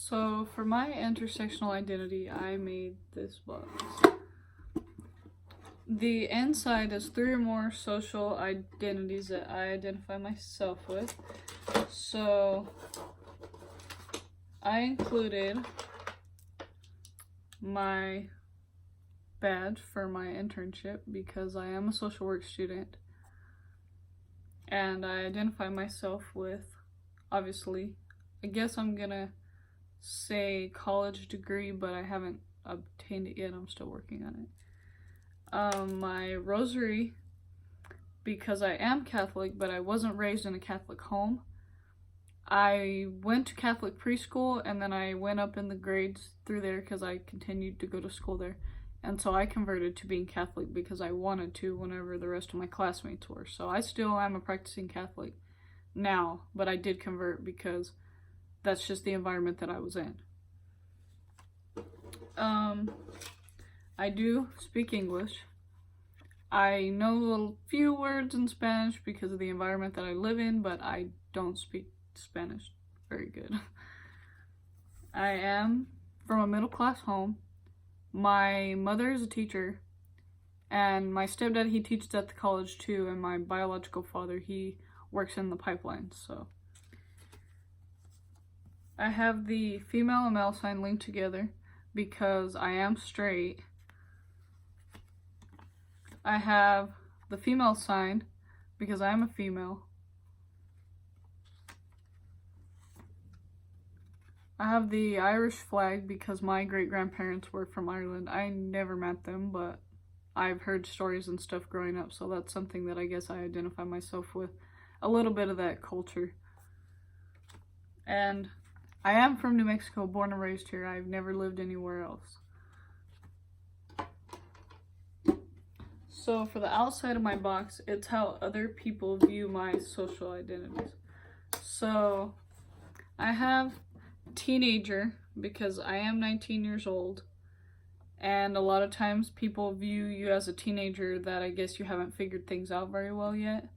So for my intersectional identity, I made this box. The inside is 3 or more social identities that I identify myself with. So I included my badge for my internship because I am a social work student. And I identify myself with, obviously, I guess I'm gonna say college degree, but I haven't obtained it yet. I'm still working on it. My rosary, because I am Catholic, but I wasn't raised in a Catholic home. I went to Catholic preschool, and then I went up in the grades through there because I continued to go to school there. And so I converted to being Catholic because I wanted to whenever the rest of my classmates were. So I still am a practicing Catholic now, but I did convert because that's just the environment that I was in. I do speak English. I know a few words in Spanish because of the environment that I live in, but I don't speak Spanish very good. I am from a middle-class home. My mother is a teacher, and my stepdad, he teaches at the college too, and my biological father, he works in the pipeline, so. I have the female and male sign linked together because I am straight. I have the female sign because I am a female. I have the Irish flag because my great-grandparents were from Ireland. I never met them, but I've heard stories and stuff growing up, so that's something that I guess I identify myself with. A little bit of that culture. And I am from New Mexico, born and raised here. I've never lived anywhere else. So for the outside of my box, it's how other people view my social identities. So I have teenager because I am 19 years old, and a lot of times people view you as a teenager that I guess you haven't figured things out very well yet.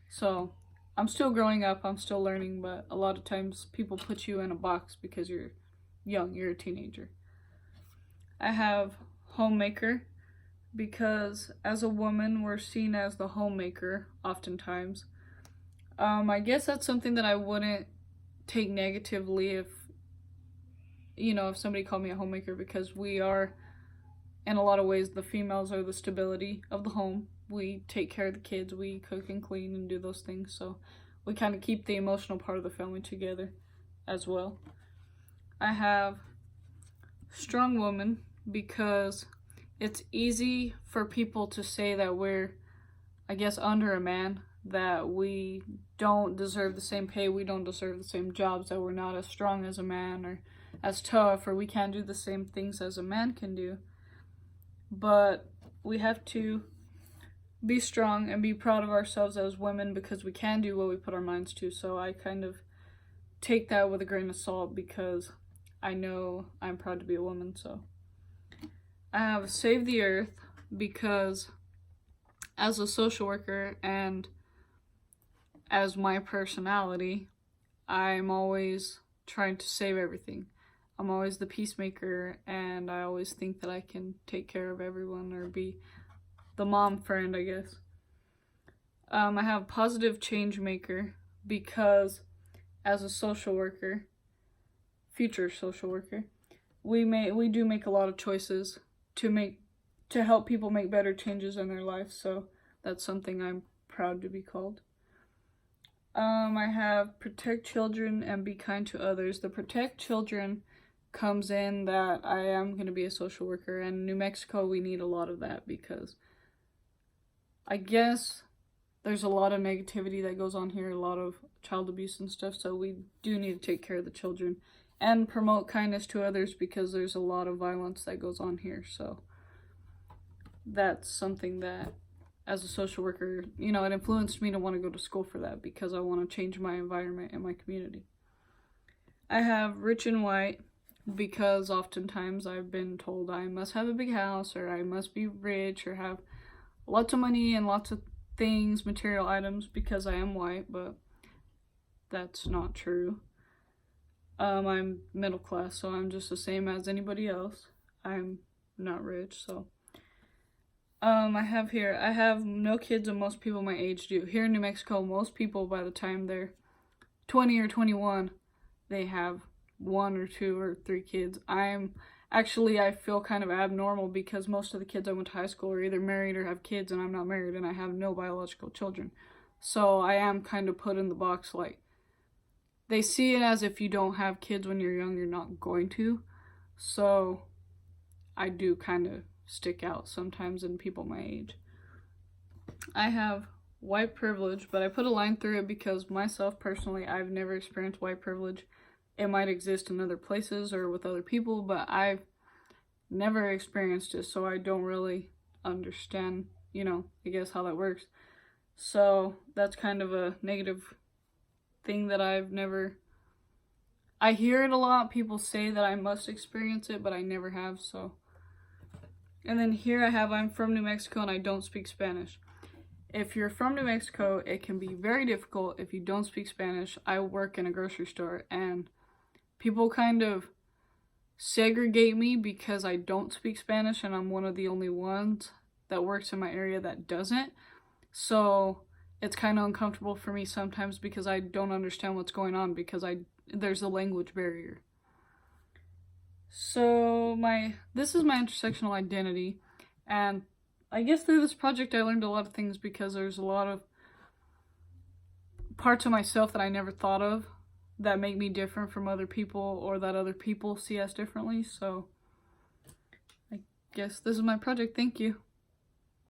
So I'm still growing up, I'm still learning, but a lot of times people put you in a box because you're young, you're a teenager. I have homemaker because as a woman we're seen as the homemaker oftentimes. I guess that's something that I wouldn't take negatively if somebody called me a homemaker, because we are, in a lot of ways, the females are the stability of the home. We take care of the kids, we cook and clean and do those things, so we kind of keep the emotional part of the family together as well. I have strong woman because it's easy for people to say that we're, I guess, under a man, that we don't deserve the same pay, we don't deserve the same jobs, that we're not as strong as a man or as tough, or we can't do the same things as a man can do. But we have to be strong and be proud of ourselves as women because we can do what we put our minds to. So I kind of take that with a grain of salt because I know I'm proud to be a woman. So I have Save the Earth because as a social worker and as my personality, I'm always trying to save everything. I'm always the peacemaker, and I always think that I can take care of everyone or be the mom friend, I guess. I have positive change maker because as a social worker, future social worker, we do make a lot of choices to help people make better changes in their life, so that's something I'm proud to be called. I have protect children and be kind to others. The protect children comes in that I am going to be a social worker, and in New Mexico we need a lot of that because I guess there's a lot of negativity that goes on here, a lot of child abuse and stuff, so we do need to take care of the children and promote kindness to others because there's a lot of violence that goes on here. So that's something that, as a social worker, it influenced me to want to go to school for that because I want to change my environment and my community. I have rich and white because oftentimes I've been told I must have a big house or I must be rich or have lots of money and lots of things, material items, because I am white, but that's not true. I'm middle class, so I'm just the same as anybody else. I'm not rich, so. I have no kids, and most people my age do. Here in New Mexico, most people, by the time they're 20 or 21, they have 1 or 2 or 3 kids. I feel kind of abnormal because most of the kids I went to high school are either married or have kids, and I'm not married, and I have no biological children. So I am kind of put in the box, like, they see it as if you don't have kids when you're young, you're not going to. So I do kind of stick out sometimes in people my age. I have white privilege, but I put a line through it because myself personally, I've never experienced white privilege. It might exist in other places or with other people, but I've never experienced it, so I don't really understand, I guess how that works. So that's kind of a negative thing that I hear it a lot. People say that I must experience it, but I never have, so. And then here I'm from New Mexico and I don't speak Spanish. If you're from New Mexico, it can be very difficult if you don't speak Spanish. I work in a grocery store and people kind of segregate me because I don't speak Spanish and I'm one of the only ones that works in my area that doesn't. So it's kind of uncomfortable for me sometimes because I don't understand what's going on because there's a language barrier. So this is my intersectional identity, and I guess through this project I learned a lot of things because there's a lot of parts of myself that I never thought of that make me different from other people or that other people see us differently. So I guess this is my project. Thank you.